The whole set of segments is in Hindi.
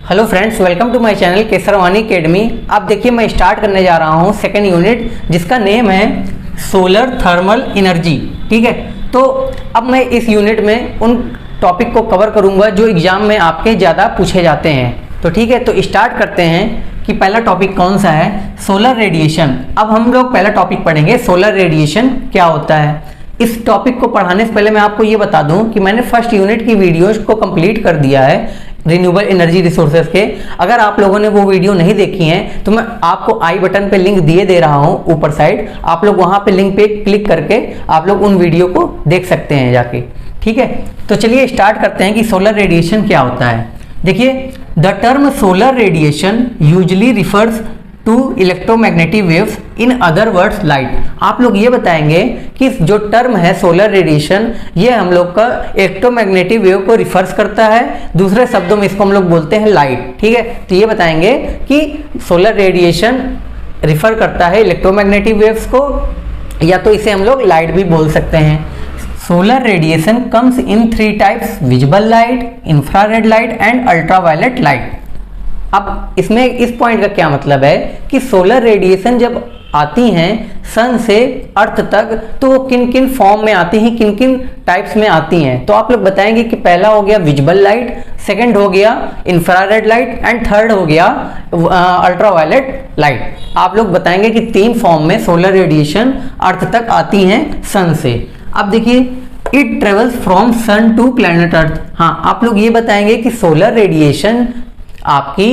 Hello friends, welcome to my channel Kesarwani academy. अब देखिए मैं स्टार्ट करने जा रहा हूँ सेकेंड यूनिट जिसका नेम है सोलर थर्मल एनर्जी। ठीक है, तो अब मैं इस यूनिट में उन टॉपिक को कवर करूँगा जो एग्जाम में आपके ज़्यादा पूछे जाते हैं। तो ठीक है, तो स्टार्ट करते हैं कि पहला टॉपिक कौन सा है, सोलर रेडिएशन। अब हम लोग पहला टॉपिक पढ़ेंगे सोलर रेडिएशन क्या होता है। इस टॉपिक को पढ़ाने से पहले मैं आपको ये बता दूं कि मैंने फर्स्ट यूनिट की वीडियोज को कंप्लीट कर दिया है रिन्यूएबल एनर्जी रिसोर्सेज के। अगर आप लोगों ने वो वीडियो नहीं देखी हैं तो मैं आपको आई बटन पे लिंक दिए दे रहा हूं ऊपर साइड, आप लोग वहां पे लिंक पे क्लिक करके आप लोग उन वीडियो को देख सकते हैं जाके। ठीक है, तो चलिए स्टार्ट करते हैं कि सोलर रेडिएशन क्या होता है। देखिए, the term solar radiation usually refers to electromagnetic waves, in other words light. आप लोग ये बताएंगे कि जो टर्म है सोलर रेडिएशन ये हम लोग का इलेक्ट्रोमैग्नेटिक वेव को रिफर्स करता है, दूसरे शब्दों में इसको हम लोग बोलते हैं लाइट। ठीक है, तो ये बताएंगे कि सोलर रेडिएशन रिफर करता है इलेक्ट्रोमैग्नेटिक वेव्स को, या तो इसे हम लोग लाइट भी बोल सकते हैं। Solar radiation comes in 3 types, visible light, infrared light and ultraviolet light. अब इसमें इस पॉइंट का क्या मतलब है कि सोलर रेडिएशन जब आती हैं सन से अर्थ तक तो वो किन किन फॉर्म में आती हैं, किन किन टाइप्स में आती हैं। तो आप लोग बताएंगे कि पहला हो गया विजिबल लाइट, सेकंड हो गया इंफ्रारेड लाइट एंड थर्ड हो गया अल्ट्रावायलेट लाइट। आप लोग बताएंगे कि 3 फॉर्म में सोलर रेडिएशन अर्थ तक आती हैं सन से। अब देखिए, it travels from sun to planet Earth. हाँ, आप लोग ये बताएंगे कि सोलर रेडिएशन आपकी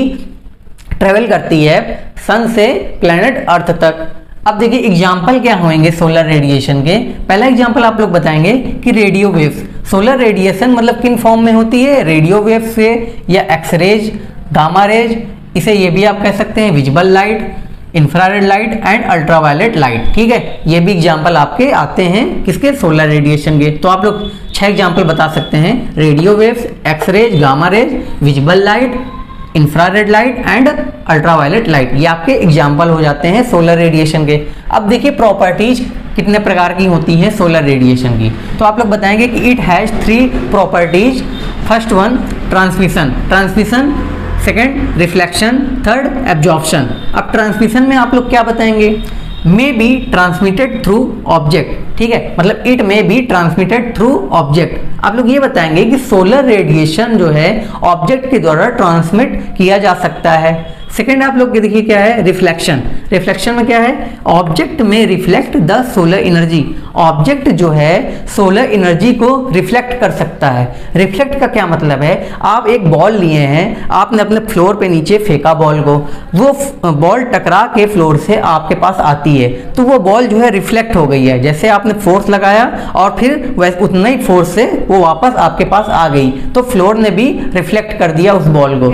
ट्रेवल करती है सन से प्लैनेट अर्थ तक। अब देखिए एग्जाम्पल क्या होंगे सोलर रेडिएशन के। पहला एग्जाम्पल आप लोग बताएंगे कि रेडियो वेव्स। सोलर रेडिएशन मतलब किन फॉर्म में होती है, रेडियो वेव से या एक्सरेज, गामा रेज, इसे ये भी आप कह सकते हैं visible light, infrared light and ultraviolet light. ठीक है, ये भी एग्जाम्पल आपके आते हैं किसके, सोलर रेडिएशन के। तो आप लोग 6 एग्जाम्पल बता सकते हैं, radio waves, x-rays, gamma rays, visible light, infrared light and ultraviolet light. ये आपके एग्जाम्पल हो जाते हैं सोलर रेडिएशन के। अब देखिए प्रॉपर्टीज कितने प्रकार की होती हैं सोलर रेडिएशन की। तो आप लोग बताएंगे कि it has 3 properties. First one transmission, second reflection, third absorption. अब ट्रांसमिशन में आप लोग क्या बताएंगे, may be transmitted through object. ठीक है, मतलब it may be transmitted through object. आप लोग ये बताएंगे कि सोलर रेडिएशन जो है ऑब्जेक्ट के द्वारा ट्रांसमिट किया जा सकता है। सेकेंड आप लोग देखिए क्या है, रिफ्लेक्शन में क्या है, ऑब्जेक्ट में reflect the solar energy. Object जो है सोलर एनर्जी को रिफ्लेक्ट कर सकता है। रिफ्लेक्ट का क्या मतलब है, आप एक बॉल लिए हैं, आपने अपने फ्लोर पे नीचे फेंका बॉल को, वो बॉल टकरा के फ्लोर से आपके पास आती है तो वो बॉल जो है रिफ्लेक्ट हो गई है। जैसे आपने फोर्स लगाया और फिर वैसे उतना ही फोर्स से वो वापस आपके पास आ गई, तो फ्लोर ने भी रिफ्लेक्ट कर दिया उस बॉल को।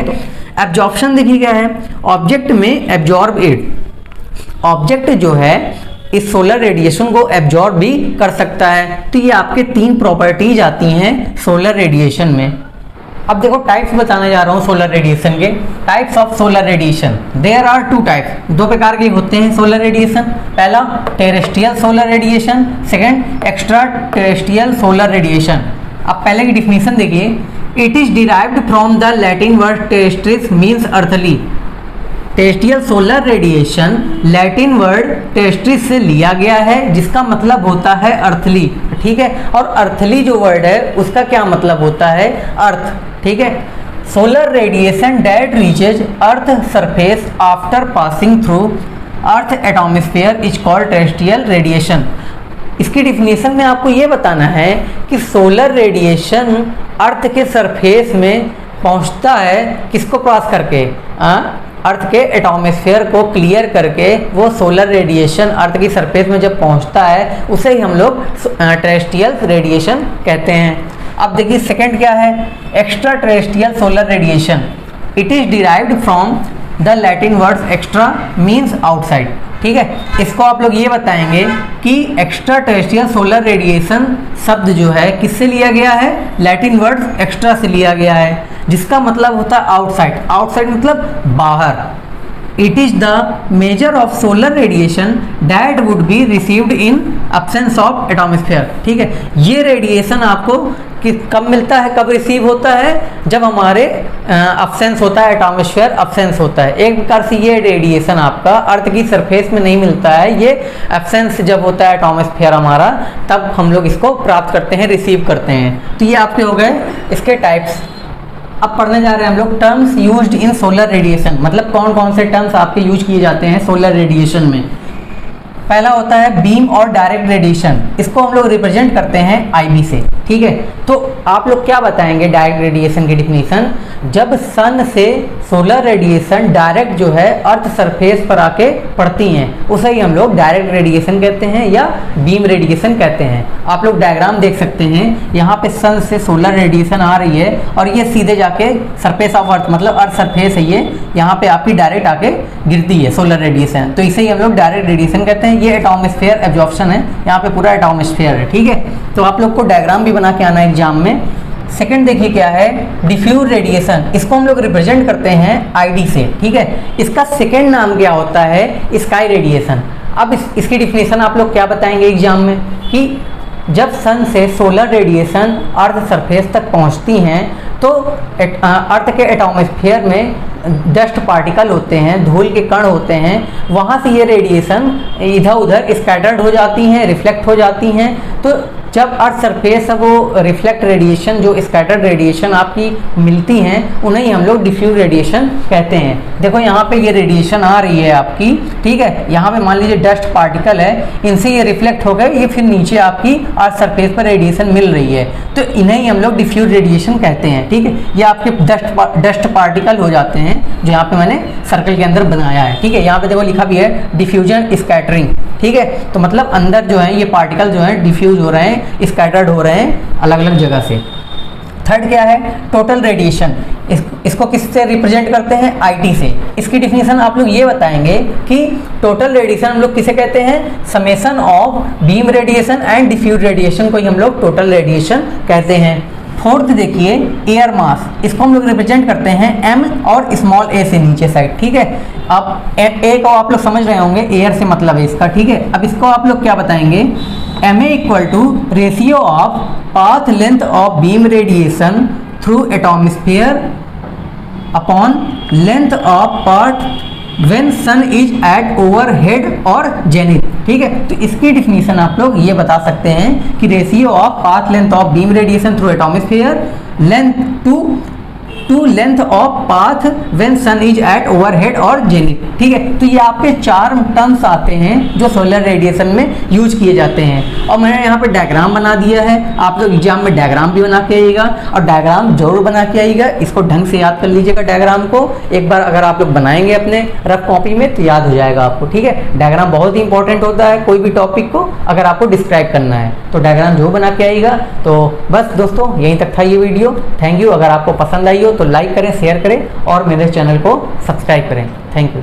एब्जॉर्प्शन देखिए क्या है, ऑब्जेक्ट में एब्जॉर्ब इट। ऑब्जेक्ट जो है इस सोलर रेडिएशन को एब्जॉर्ब भी कर सकता है। तो ये आपके 3 प्रॉपर्टीज आती हैं सोलर रेडिएशन में। अब देखो टाइप्स बताने जा रहा हूँ सोलर रेडिएशन के। Types of solar radiation, there are 2 types, 2 प्रकार के होते हैं सोलर रेडिएशन। पहला terrestrial solar radiation, second extra terrestrial solar radiation. अब पहले की डिफिनीशन देखिए, it is derived from the Latin word terrestris means earthly. Terrestrial solar radiation Latin word terrestris से लिया गया है जिसका मतलब होता है अर्थली। ठीक है, और अर्थली जो वर्ड है उसका क्या मतलब होता है, अर्थ। ठीक है, solar radiation that reaches earth surface after passing through earth atmosphere is called terrestrial radiation. इसकी डिफिनीशन में आपको ये बताना है कि सोलर रेडिएशन अर्थ के सरफेस में पहुंचता है, किसको क्रॉस करके, अर्थ के एटमॉस्फेयर को क्लियर करके वो सोलर रेडिएशन अर्थ की सरफेस में जब पहुंचता है उसे ही हम लोग टेरेस्ट्रियल रेडिएशन कहते हैं। अब देखिए सेकंड क्या है, extra terrestrial solar radiation. It is derived from the Latin words extra means outside. ठीक है, इसको आप लोग ये बताएंगे कि एक्स्ट्रा टेरेस्ट्रियल सोलर रेडिएशन शब्द जो है किससे लिया गया है, लैटिन वर्ड एक्स्ट्रा से लिया गया है जिसका मतलब होता है आउटसाइड। आउटसाइड मतलब बाहर। It is the measure of solar radiation that would be received in absence of atmosphere. ठीक है, ये रेडिएशन आपको कि कब मिलता है, कब रिसीव होता है, जब हमारे अब्सेंस होता है, एटमॉस्फेयर अब्सेंस होता है। एक प्रकार से ये रेडिएशन आपका अर्थ की सरफेस में नहीं मिलता है, ये एब्सेंस जब होता है एटमॉस्फेयर हमारा, तब हम लोग इसको प्राप्त करते हैं, रिसीव करते हैं। तो ये आपके हो गए इसके टाइप्स। अब पढ़ने जा रहे हैं हम लोग terms used in solar radiation, मतलब कौन कौन से टर्म्स आपके यूज किए जाते हैं सोलर रेडिएशन में। पहला होता है बीम और डायरेक्ट रेडिएशन, इसको हम लोग रिप्रेजेंट करते हैं आईबी से, ठीक है। तो आप लोग क्या बताएंगे डायरेक्ट रेडिएशन की डिफिनीशन, जब सन से सोलर रेडिएशन डायरेक्ट जो है अर्थ सरफेस पर आके पड़ती हैं, उसे ही हम लोग डायरेक्ट रेडिएशन कहते हैं या बीम रेडिएशन कहते हैं। आप लोग डायग्राम देख सकते हैं, यहाँ पे सन से सोलर रेडिएशन आ रही है और ये सीधे जाके सरफेस ऑफ अर्थ, मतलब अर्थ सरफेस है ये, यहाँ पे आपकी डायरेक्ट आके गिरती है सोलर रेडिएशन, तो इसे ही हम लोग डायरेक्ट रेडिएशन कहते हैं। ये एटमॉस्फेयर एब्जॉर्प्शन है, यहाँ पे पूरा एटमॉस्फेयर है, ठीक है। तो आप लोग को डायग्राम भी बना के आना है एग्जाम में। सेकंड देखिए क्या है, डिफ्यूज रेडिएशन, इसको हम लोग रिप्रेजेंट करते हैं आईडी से, ठीक है। इसका सेकंड नाम क्या होता है, स्काई रेडिएशन। अब इसकी डिफिनेशन आप लोग क्या बताएंगे एग्जाम में, कि जब सन से सोलर रेडिएशन अर्थ सरफेस तक पहुंचती हैं तो अर्थ के एटमॉस्फेयर में डस्ट पार्टिकल होते हैं, धूल के कण होते हैं, वहाँ से ये रेडिएशन इधर उधर स्कैटर्ड हो जाती हैं, रिफ्लेक्ट हो जाती हैं। तो जब अर्थ सरफेस वो रिफ्लेक्ट रेडिएशन, जो स्कैटर्ड रेडिएशन आपकी मिलती हैं, उन्हें हम लोग डिफ्यूज रेडिएशन कहते हैं। देखो यहाँ पे ये रेडिएशन आ रही है आपकी, ठीक है, यहाँ पे मान लीजिए डस्ट पार्टिकल है, इनसे ये रिफ्लेक्ट हो गए, ये फिर नीचे आपकी अर्थ सरफेस पर रेडिएशन मिल रही है, तो इन्हें ही हम लोग डिफ्यूज रेडिएशन कहते हैं, ठीक है। ये आपके डस्ट पार्टिकल हो जाते हैं जो यहाँ पे मैंने सर्कल के अंदर बनाया है, ठीक है। यहाँ पे देखो लिखा भी है डिफ्यूजन स्कैटरिंग, ठीक है। तो मतलब अंदर जो है ये पार्टिकल जो है डिफ्यूज हो रहे हैं, स्कैटर्ड हो रहे हैं अलग अलग जगह से। थर्ड क्या है, टोटल रेडिएशन, इसको किससे रिप्रेजेंट करते हैं, आईटी से। इसकी डिफिनीशन आप लोग ये बताएंगे कि टोटल रेडिएशन हम लोग किसे कहते हैं, summation of beam radiation and diffuse radiation को ही हम लोग टोटल रेडिएशन कहते हैं। फोर्थ देखिए एयर मास, इसको हम लोग रिप्रेजेंट करते हैं एम और स्मॉल ए से नीचे साइड, ठीक है। अब ए को आप लोग समझ रहे होंगे, एयर से मतलब है इसका, ठीक है। अब इसको आप लोग क्या बताएंगे, M A equal to ratio of path length of beam radiation through atmosphere upon length of path when sun is at overhead और जेनिथ, ठीक है। तो इसकी डिफिनीशन आप लोग ये बता सकते हैं कि ratio of path length of beam radiation through atmosphere length to length of path when sun is at overhead और जेनिथ, ठीक है। तो ये आपके 4 टर्म्स आते हैं जो सोलर रेडिएशन में यूज किए जाते हैं, और मैंने यहाँ पे डायग्राम बना दिया है। आप लोग एग्जाम में डायग्राम भी बना के आइएगा, और डायग्राम जरूर बना के आइएगा, इसको ढंग से याद कर लीजिएगा। डायग्राम को एक बार अगर आप लोग बनाएंगे अपने रफ कॉपी में तो याद हो जाएगा आपको, ठीक है। डायग्राम बहुत ही इंपॉर्टेंट होता है कोई भी टॉपिक को अगर आपको डिस्क्राइब करना है, तो डायग्राम जरूर बना के आइएगा। तो बस दोस्तों यहीं तक था ये वीडियो, थैंक यू। अगर आपको पसंद आई हो तो लाइक करें, शेयर करें और मेरे चैनल को सब्सक्राइब करें। Thank you.